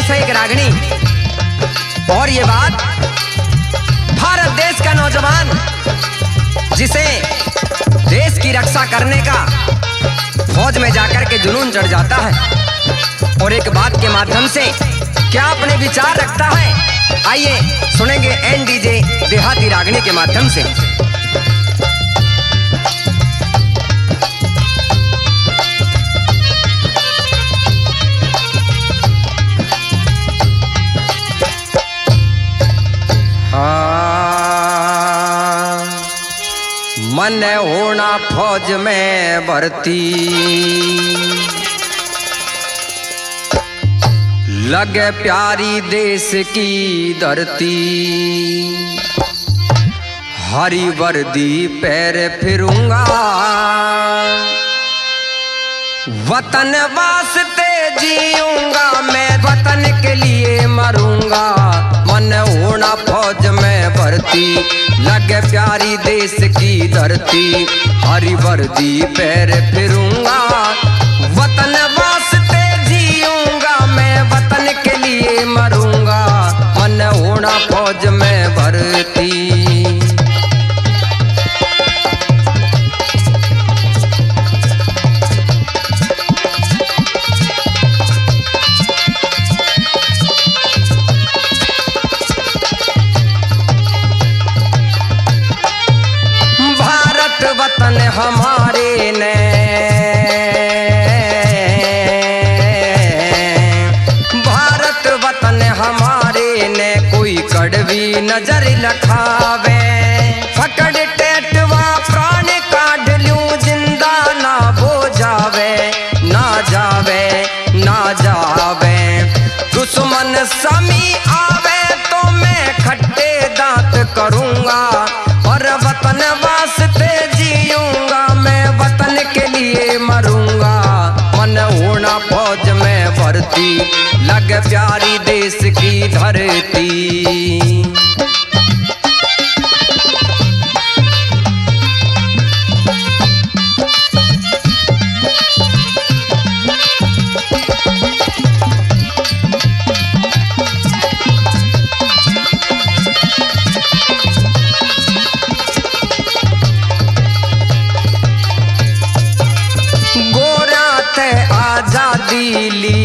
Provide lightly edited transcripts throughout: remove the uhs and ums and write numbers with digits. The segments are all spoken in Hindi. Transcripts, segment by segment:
देश है एक रागिनी। और ये बात भारत देश का नौजवान जिसे देश की रक्षा करने का फौज में जाकर के जुनून चढ़ जाता है और एक बात के माध्यम से क्या अपने विचार रखता है, आइए सुनेंगे एनडीजे देहाती रागिनी के माध्यम से। मन होना फौज में भर्ती, लगे प्यारी देश की धरती, हरी वर्दी पैर फिरूंगा, वतन वास्ते जीऊंगा, मैं वतन के लिए मरूंगा। मन होना फौज में भर्ती, लगे प्यारी देश की धरती, हरी वर्दी पैर फिरूंगा, वतन वास्ते जीऊंगा, मैं वतन के लिए मरूंगा। मन होना फौज में भर्ती। वतन हमारे ने भारत वतन हमारे ने, कोई कड़वी नजर लखावे, पकड़ टेटवा प्राण काढ़ लूं, जिंदा ना हो जावे, ना जावे, ना जावे। दुश्मन समी आवे तो मैं खट्टे दांत करूंगा, और वतन वास्ते जीऊंगा, मैं वतन के लिए मरूंगा। मन होना फौज में भर्ती, लग प्यारी देश की धरती। आजादी ली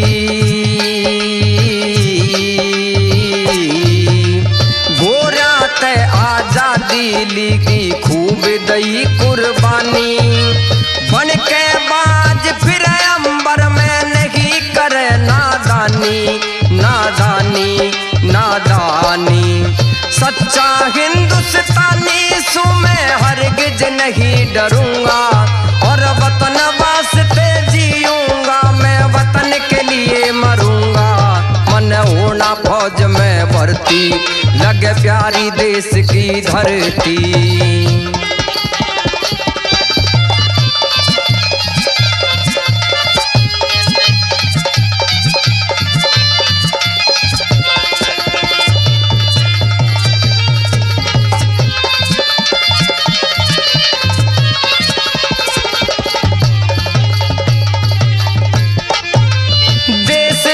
गोरा ते आजादी ली की खूब दई कुर्बानी, बन के बाज फिर अंबर में नहीं करे नादानी, नादानी, नादानी। सच्चा हिंदुस्तानी सू मैं हरगिज नहीं डरूंगा, और वतन वास्ते जीऊंगा, मैं वतन के लिए मरूंगा। मन होना फौज में भर्ती, लगे प्यारी देश की धरती।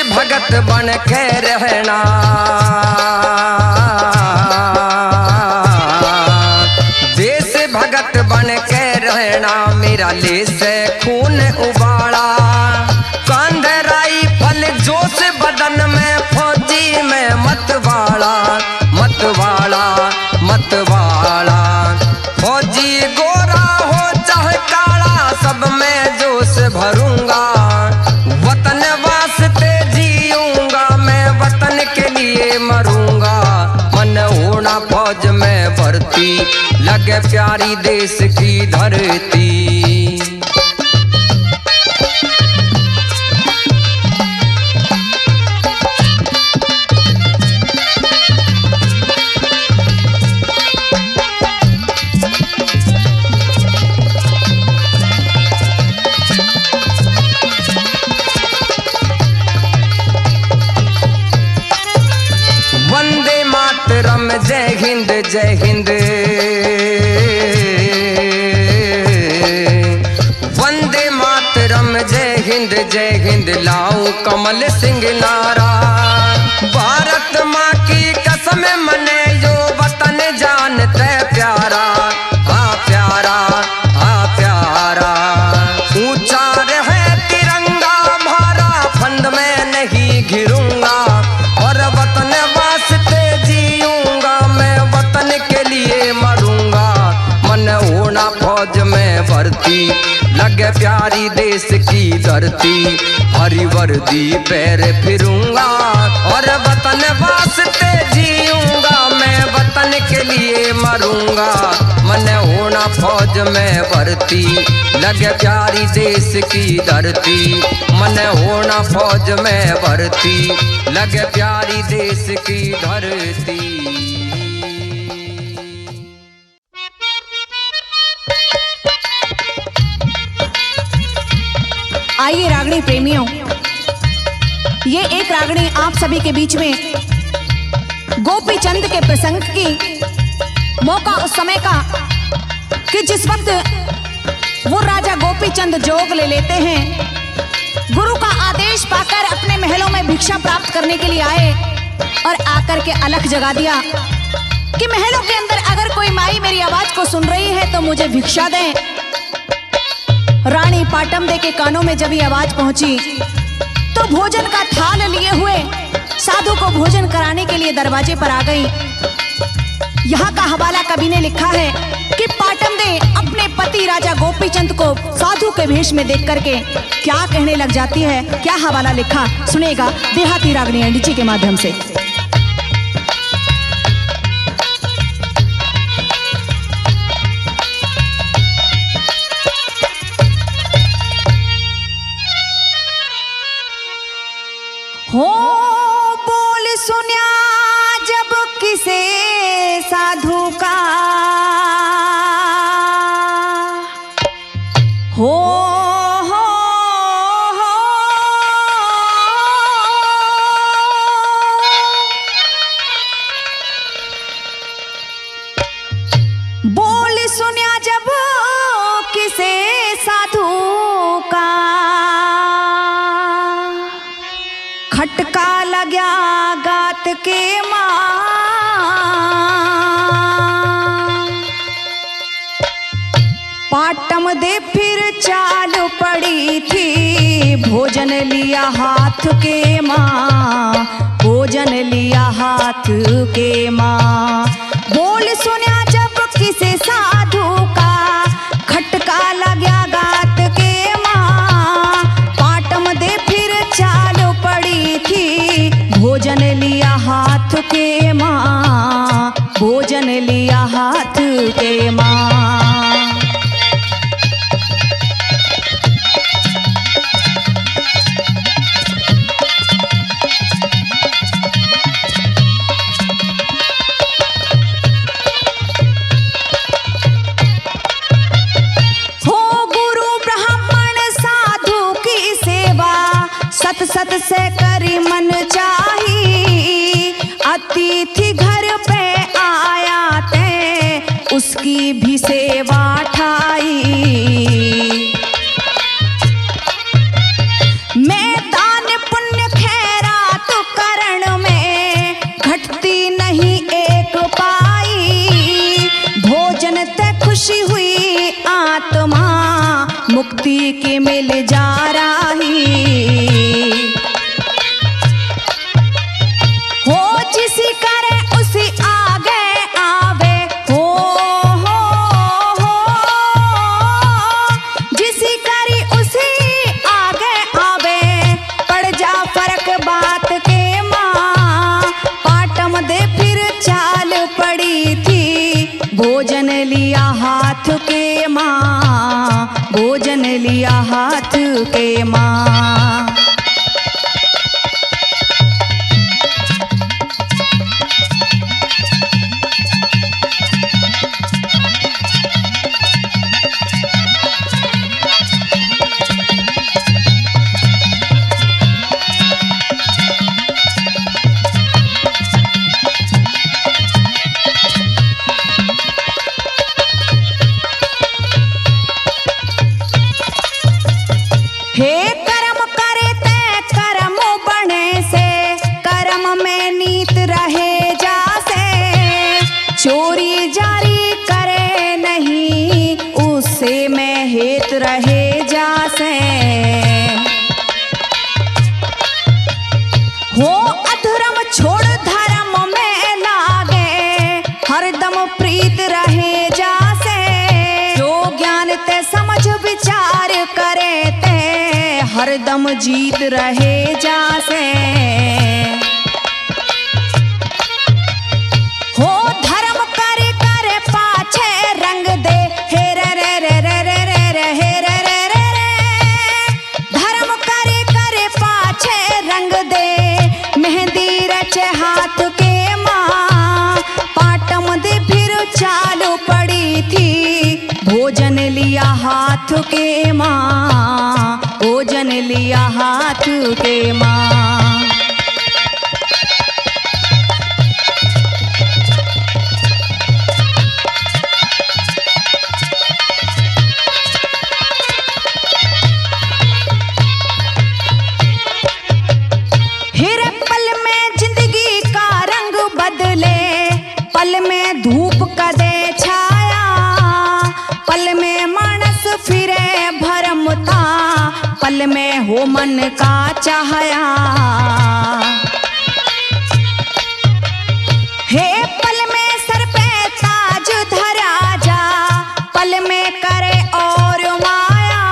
भगत बन के रहना, देश भगत बन के रहना, मेरा ले से खून उबाला, कांध राइफल जोश बदन में, फौजी में मतवाला, मतवाला, मतवाला। फौजी गोरा हो चाहे काला, सब में जोश भरूंगा, वतन वास्ते जीऊंगा, मैं वतन के लिए मरूंगा। मन होना फौज में भर्ती, लगे प्यारी देश की धरती। वंदे मातरम, जय हिंद, जय हिंद। वंदे मातरम, जय हिंद, जय हिंद। लाऊं कमल सिंह नारा, भारत माँ की कसम मने जो वतन जानते प्यारा, हाँ प्यारा, हाँ प्यारा। ऊंचा रहे तिरंगा भारा, फंद में नहीं घिरूंगा, और वतन वास्ते जीऊंगा, मैं वतन के लिए मरूंगा। मन होना फौज में भर्ती, लगे प्यारी देश की धरती, हरी वर्दी पैर फिरूंगा, और वतन वास्ते जीऊंगा, मैं वतन के लिए मरूंगा। मन होना फौज में भर्ती, लगे प्यारी देश की धरती, मन होना फौज में भर्ती, लगे प्यारी देश की धरती। आइए रागनी प्रेमियों, ये एक रागनी आप सभी के बीच में गोपी चंद के प्रसंग की मौका उस समय का कि जिस वक्त वो राजा गोपी चंद जोग ले लेते हैं, गुरु का आदेश पाकर अपने महलों में भिक्षा प्राप्त करने के लिए आए और आकर के अलख जगा दिया कि महलों के अंदर अगर कोई माई मेरी आवाज को सुन रही है तो मुझे भिक्षा दें। रानी पाटमदे के कानों में जब ये आवाज पहुंची तो भोजन का थाल लिए हुए साधु को भोजन कराने के लिए दरवाजे पर आ गई। यहाँ का हवाला कवि ने लिखा है कि पाटमदे अपने पति राजा गोपीचंद को साधु के भेष में देख करके क्या कहने लग जाती है। क्या हवाला लिखा सुनेगा देहाती रागनी एनडीजी के माध्यम से। हो बोल सुन्या जब किसे साधु का, हो बोल सुन्या जब किसे साधु का, खटका लग्या गात के मां। पाटमदे फिर चाल पड़ी थी, भोजन लिया हाथ के मां, भोजन लिया हाथ के मां। बोल सुन्या जब किसे साधु का, खटका लग्या गात के मां। पाटमदे फिर चाल पड़ी थी, भोजन लिया हाथ के मां, भोजन लिया हाथ के मां। सत सत से करी मन चाही, अतिथि घर पे आया ते उसकी भी सेवा ठाई। मैं दान पुण्य खैरात करण में, घटती नहीं एक पाई। भोजन ते खुशी हुई आत्मा, मुक्ति के मिल जा रही। हो जिसी करे उसी आगे आवे, हो जिसी करी उसी आगे आवे। पड़ जा फर्क बात के मां, पाटमदे फिर चाल पड़ी थी, भोजन लिया हाथ के मां, भोजन लिया हाथ के मां। हे हरदम जीत रहे जासे। हो धर्म करे करे पाछे रंग दे, हे रे रे रे रे रे रे रे हे रे रे रे रे। धर्म करे करे पाछे रंग दे, मेहंदी रचे हाथ के माँ। पाटम दे फिर चालू पड़ी थी, भोजन लिया हाथ के माँ, भोजन लिया हाथ के माँ। हिरे पल में जिंदगी का रंग बदले, पल में धूप का दे छाया, पल में मानस फिरे भरमता, पल में हो मन का चाहया। हे पल में सर पे ताज धरा जा, पल में करे और माया।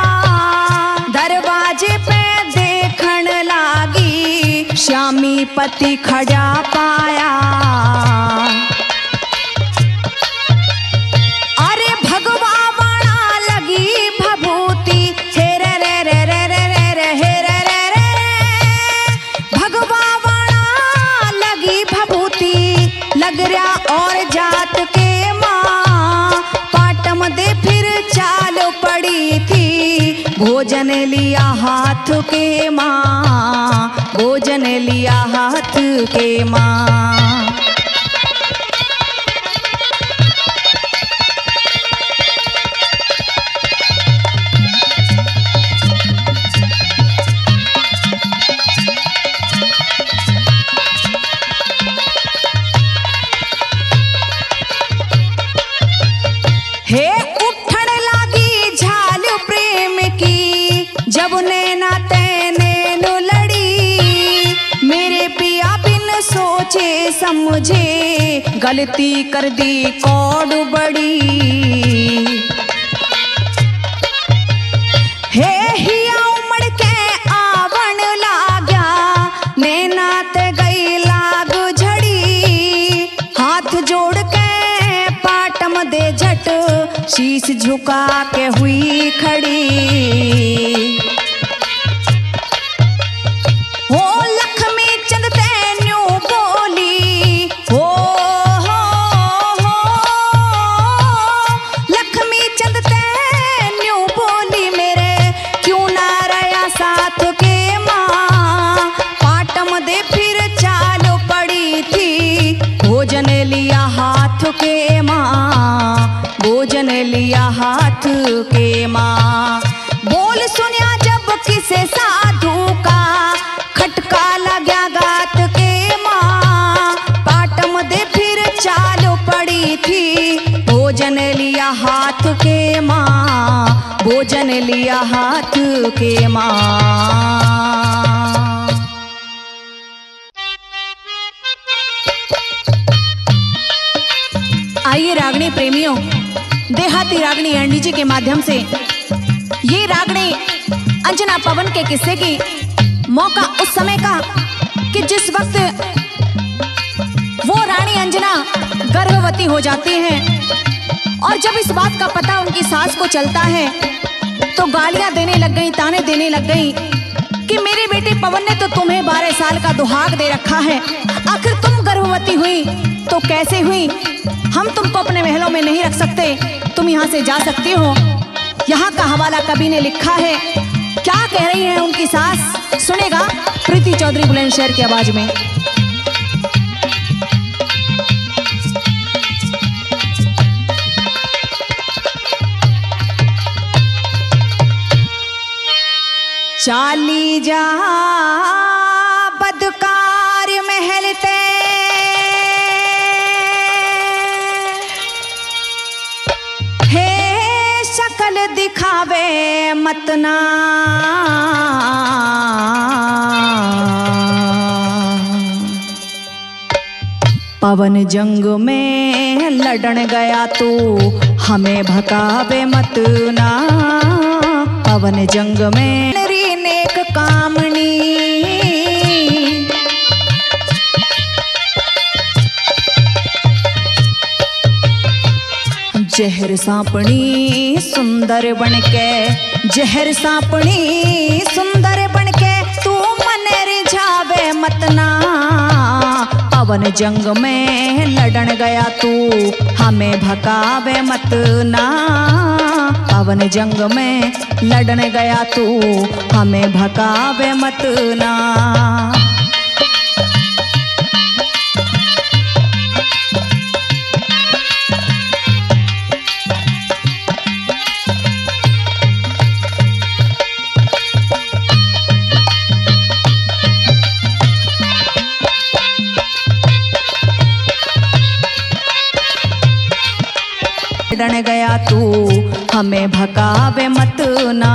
दरवाजे पे देखण लागी, श्यामी पति खड़ा पाया। अरे भगवा वाणा लगी भभूति, हे रे रे रे रे रे रे रे हे रे रे रे रे। भगवा वाणा लगी भभूति, लग रहा और जात के माँ। पाटम दे फिर चाल पड़ी थी, भोजन लिया हाथ के माँ, भोजन लिया हाथ के माँ। हे उठण लागी झाल प्रेम की, जब नैना तैने लड़ी। मेरे पिया बिन सोचे समझे, गलती कर दी कौड़ बड़ी। हे हिया उमड़ के आवण लाग्या, नैना ते गई लाग झड़ी। हाथ जोड़ के पाटम दे झट, शीश झुका के हुई खड़ी। हो लक्ष्मी चंद तेन्यू बोली, हो लक्ष्मी चंद तेन्यू बोली, मेरे क्यों ना रया साथ के माँ। पाटम दे फिर चाल पड़ी थी, भोजन लिया हाथ के माँ, भोजन लिया हाथ के माँ। बोल सुनिया जब किसे साधु का, खटका लग्या गात के माँ। पाटम दे फिर चाल पड़ी थी, भोजन लिया हाथ के माँ, भोजन लिया हाथ के माँ। आइए रागनी प्रेमियों, देहाती रागनी एंडी जी के माध्यम से ये रागनी अंजना पवन के किस्से की मौका उस समय का कि जिस वक्त वो रानी अंजना गर्भवती हो जाती हैं, और जब इस बात का पता उनकी सास को चलता है तो गालियां देने लग गई, ताने देने लग गई कि मेरे बेटे पवन ने तो तुम्हें 12 साल का दुहाग दे रखा है, आखिर तुम गर्भवती हुई तो कैसे हुई? हम तुमको अपने महलों में नहीं रख सकते, तुम यहाँ से जा सकती हो। यहाँ का हवाला कवि ने लिखा है, क्या कह रही है उनकी सास सुनेगा प्रीति चौधरी बुलंदशहर की आवाज में। चाली जा बदकार महलते, हे शकल दिखावे मतना, पवन जंग में लड़न गया तो हमें भकावे मत ना, पवन जंग में नेक कामनी। जहर सांपणी सुंदर बनके, जहर सांपणी सुंदर बनके, तू मन रिझावे मतना। पवन जंग में लड़न गया तू, हमें भकावे मत ना। पवन जंग में लड़न गया तू, हमें भकावे मत ना। लड़न गया तू, हमें भकावे मत ना।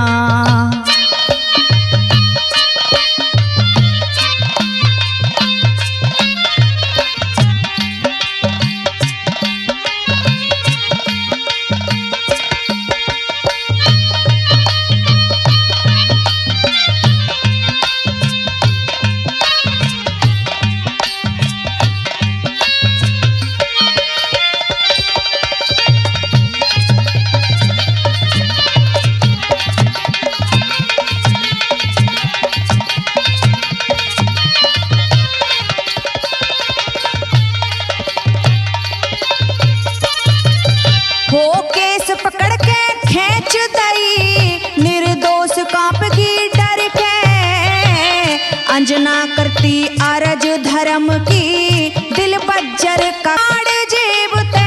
अंजना करती अरज धर्म की, दिल बज्जर काड़ जीवते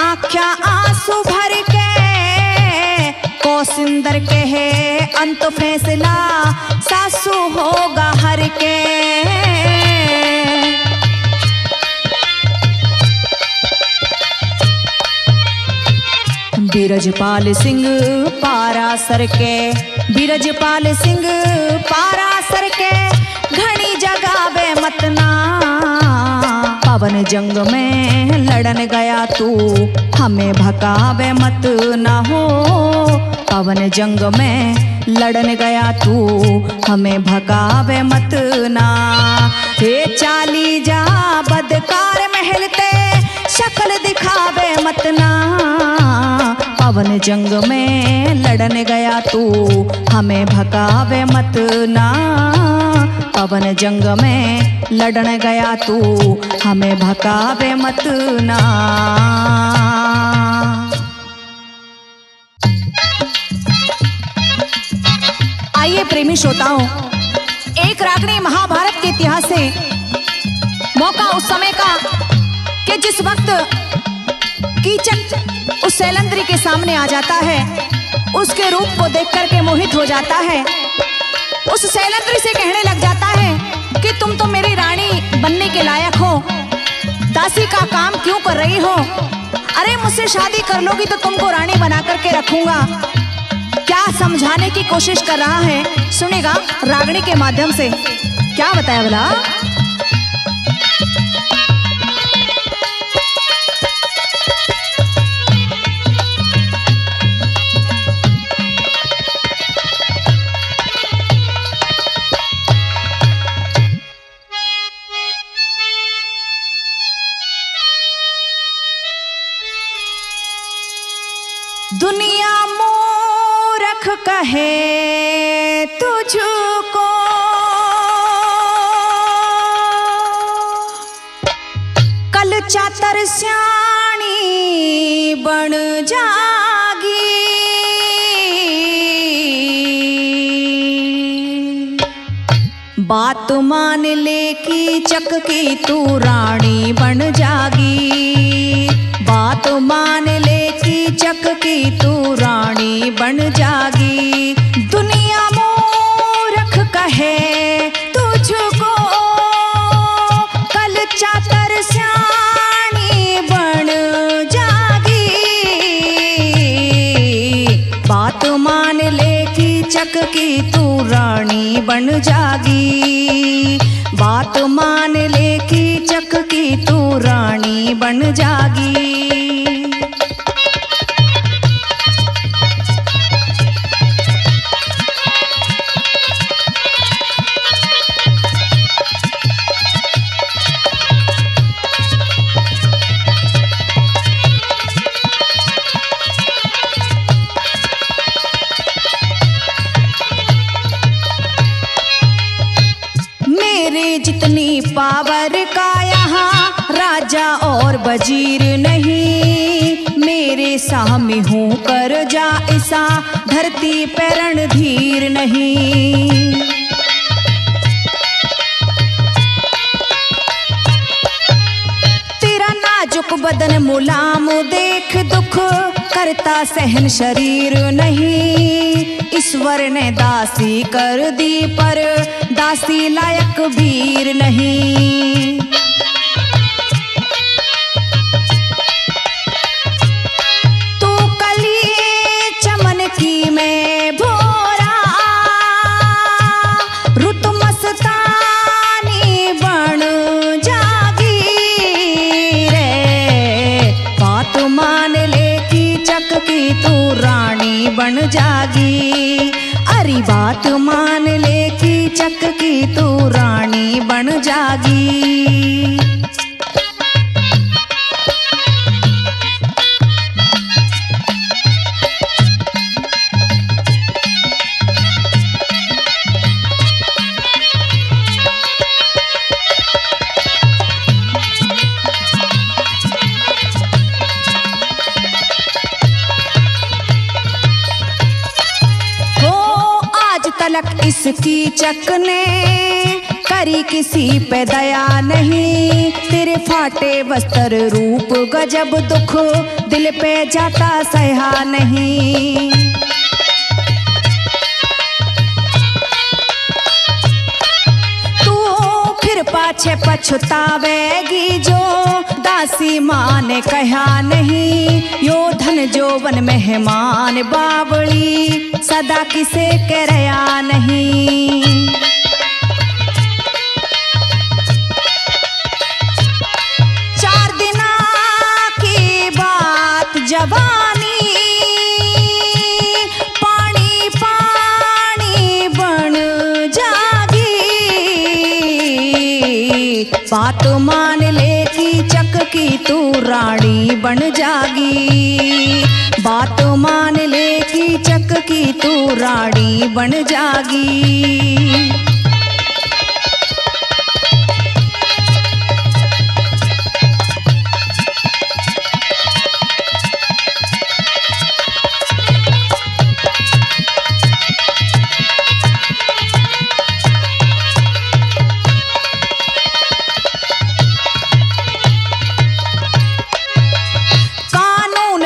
आख्या आंसू भर के। कौसिंदर कहे अंत फैसला सासू होगा हर के। बीरजपाल सिंह पारासर के, बीरजपाल सिंह पारासर के, घनी जगावे मतना। पवन जंग में लड़न गया तू, हमें भकावे मत ना हो। पवन जंग में लड़न गया तू, हमें भकावे मत ना। हे चाली जा बदकार महलते, शक्ल दिखावे मत ना। पवन जंग में लड़न गया तू, हमें भकावे मत ना। पवन जंग में लड़न गया तू, हमें भकावे मत ना। आइए प्रेमी श्रोताओं, एक रागनी महाभारत के इतिहास से मौका उस समय का कि जिस वक्त कीचक उस शैलंद्री के सामने आ जाता है, उसके रूप को देख करके मोहित हो जाता है। उस शैलंद्री से कहने लग जाता है कि तुम तो मेरी रानी बनने के लायक हो, दासी का काम क्यों कर रही हो? अरे मुझसे शादी कर लोगी तो तुमको रानी बना करके रखूंगा। क्या समझाने की कोशिश कर रहा है, सुनेगा रागनी के माध्यम से। क्या बताया भला? दुनिया मूर्ख कहे तुझको, कल चातर स्याणी बन जागी। बात मान ले की चक की तू रानी बन जागी। बात मान ले की चक की तू रानी बन जागी। दुनिया मूर्ख कहे तुझको, कल चातर स्याणी बन जागी। बात मान ले की चक की तू रानी बन जागी। बात मान ले की चक की तू रानी बन जागी। मेरे जितनी पावर का यहाँ राजा और वजीर नहीं, मेरे सामने हूँ कर जा ऐसा धरती पे रणधीर नहीं। तेरा नाजुक बदन मुलाम देख दुख करता सहन शरीर नहीं, ईश्वर ने दासी कर दी पर दासी लायक वीर नहीं। तू कली चमन की मैं भोरा, रुत मस्तानी बन जागी रे, बात मान ले की चक की तू रानी बन जागी। अरे बात मान ले की चक की तू रानी बन जागी। तलक इसकी चक ने करी किसी पे दया नहीं, तेरे फाटे वस्त्र रूप गजब दुख दिल पे जाता सहा नहीं। तू फिर पाछे पछतावेगी जो दासी माँ ने कहा नहीं, यो धन जोवन मेहमान बावली सदा किसे करया नहीं। चार दिना की बात जवानी पानी पानी बन जागी, बात मान ले की चक की तू रानी बन जागी। बात मान ले की चक की तू रानी बन जागी।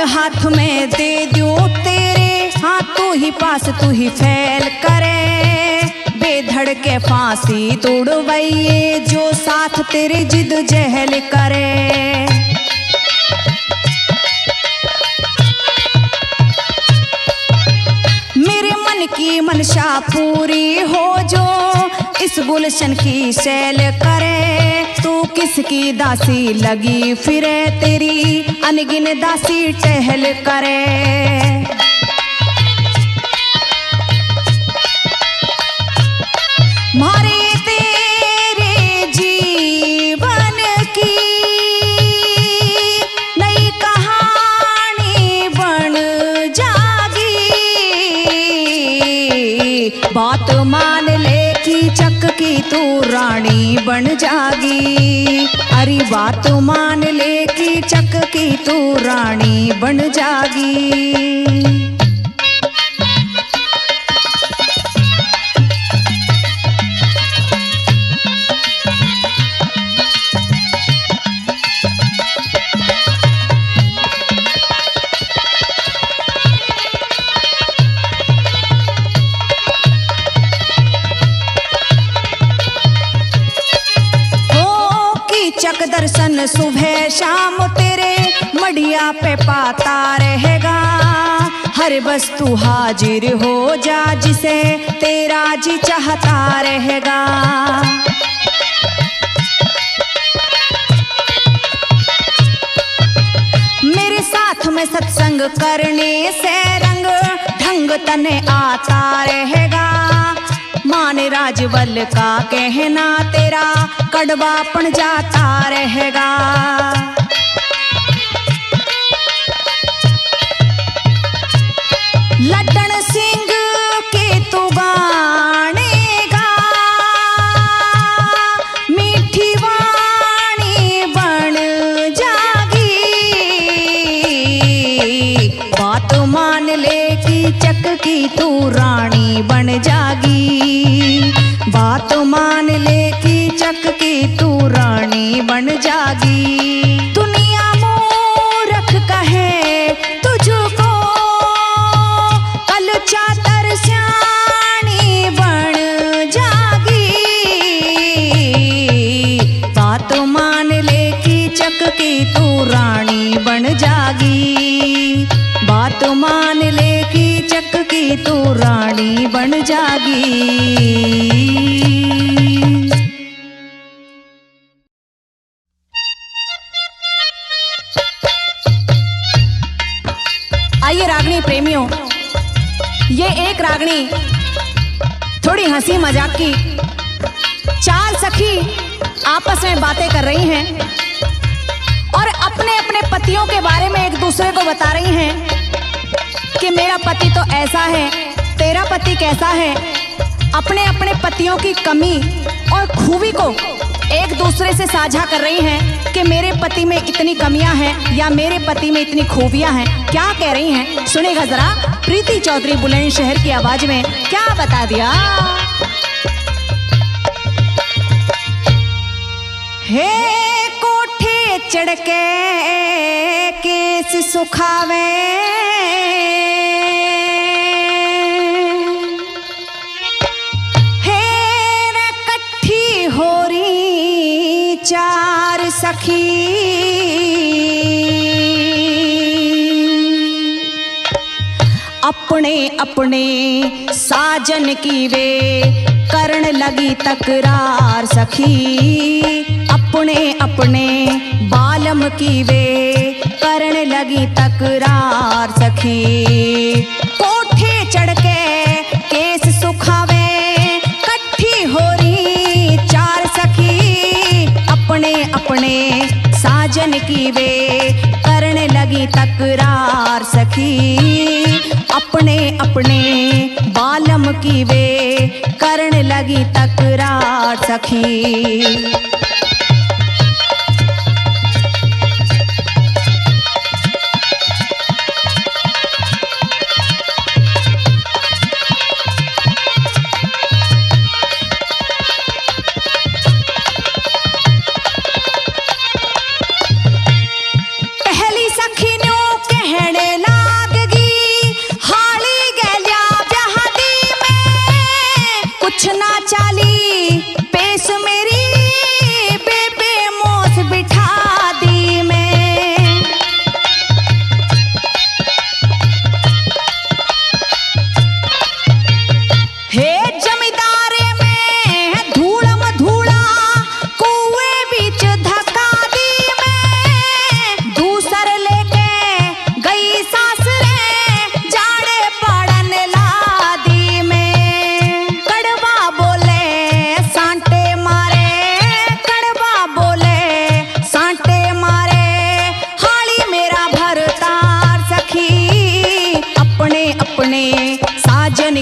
हाथ में दे दूं तेरे, हाँ तू ही पास तू ही फैल करे, बेधड़ के फांसी तोड़वाइए जो साथ तेरे जिद जहल करे। मेरे मन की मनशा पूरी हो जो इस गुलशन की सैल करे, तू किसकी दासी लगी फिरे तेरी अनगिन दासी टहल करे। मारे तेरे जीवन की नई कहानी बन जागी, बात मान ले की चक की तू रानी बन जागी। अरे बात मान ले की चक की तू रानी बन जागी। चक दर्शन सुबह शाम तेरे मडिया पे पाता रहेगा, हर वस्तु हाजिर हो जा जिसे तेरा जी चाहता रहेगा। मेरे साथ में सत्संग करने से रंग ढंग तने आता रहेगा, मान राजवल का कहना तेरा कड़वापन जाता रहेगा। लड्डन सिंह के तू गाने गा, की तू रानी बन जागी। बात मान ले कीचक की तू रानी बन जागी। दुनिया मूर्ख कहे तुझको कल चातर स्याणी बन जागी। बात मान ले कीचक की तू रानी बन जागी। बात मान ले कीचक की तू रानी बन जागी। आइए रागनी प्रेमियों, ये एक रागनी थोड़ी हंसी मजाक की। चार सखी आपस में बातें कर रही हैं और अपने अपने पतियों के बारे में एक दूसरे को बता रही हैं कि मेरा पति तो ऐसा है, तेरा पति कैसा है। अपने अपने पतियों की कमी और खूबी को एक दूसरे से साझा कर रही हैं कि मेरे पति में इतनी कमियां हैं या मेरे पति में इतनी खूबियां हैं। क्या कह रही हैं सुनेगा जरा प्रीति चौधरी बुलंदशहर की आवाज में क्या बता दिया। हे कोठे चढ़ के केस सुखावे, चार सखी अपने अपने साजन की वे करण लगी तकरार सखी। अपने अपने बालम की वे करण लगी तकरार सखी। कोठे चढ़ के केस सुखावे कट्ठी हो रही चार सखी। अपने अपने साजन की वे करने लगी तकरार सखी। अपने अपने बालम की वे करने लगी तकरार सखी।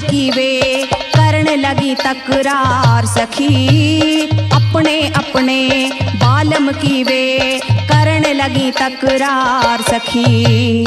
की वे करने लगी तकरार सखी। अपने अपने बालम की वे करने लगी तकरार सखी।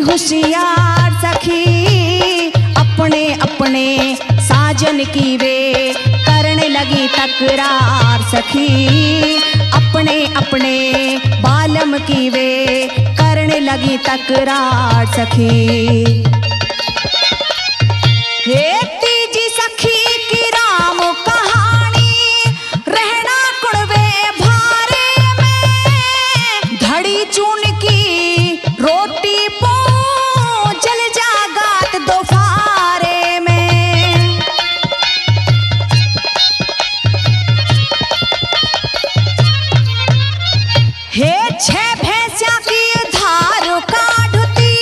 होशियार सखी अपने अपने साजन की वे लगी तकरार सखी, अपने अपने बालम की वे करने लगी तकरार सखी। हे तीजी सखी की राम कहानी, रहना कुड़वे भारे में, धड़ी चून की रोटी पो जल जागात दोफारे में। हे छह भैंसिया की धार काढ़ती,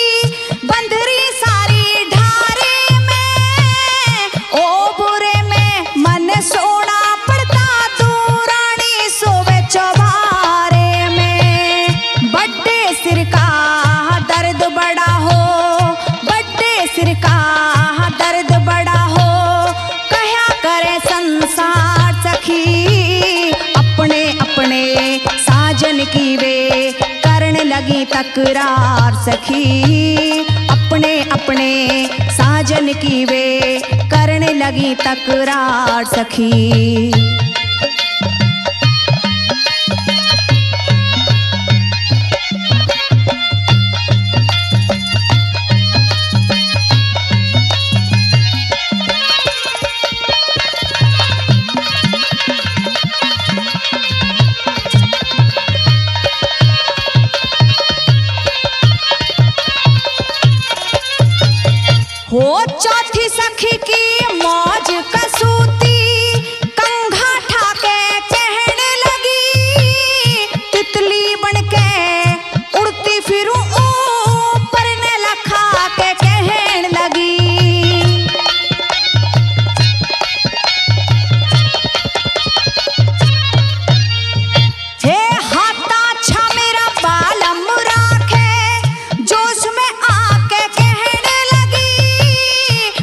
बंदरी सारी ढारे में, ओ बुरे में मन सोना पड़ता, तू रानी सोवे चौबारे में। बड्डे सिर का दर्द बड़ा हो, बड्डे सिर का दर्द बड़ा हो, कहा करे संसार सखी, अपने अपने साजन की वे करने लगी तकरार सखी, अपने अपने साजन की वे करने लगी तकरार सखी। हो चौथी सखी की मौज कसूती, कंघा ठाके कहने लगी, तितली बनके उड़ती फिरूं ऊपर ने लखा के कहने लगी। हे हाथा छा मेरा बालम राखे, जोश में आके कहने लगी,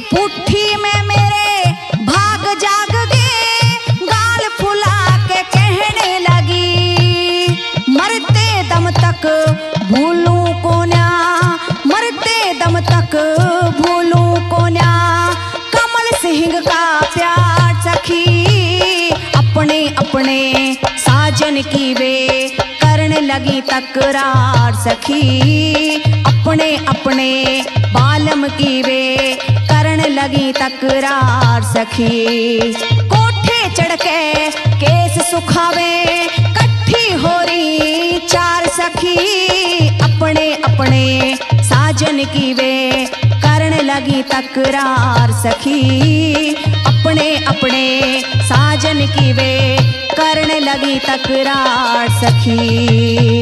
पुट्ठी में मेरे भाग जाग गए, गाल फुला के कहने लगी, मरते दम तक भूलूं को न्या, मरते दम तक भूलूं को न्या, कमल सिंह का प्यार सखी, अपने अपने साजन की वे करने लगी तकरार सखी, अपने अपने बालम की वे करने लगी तकरार सखी। कोठे चढ़ के केस सुखावे, कट्ठी हो रही चार सखी, अपने अपने साजन की वे करने लगी तकरार सखी, अपने अपने साजन की वे करने लगी तकरार सखी।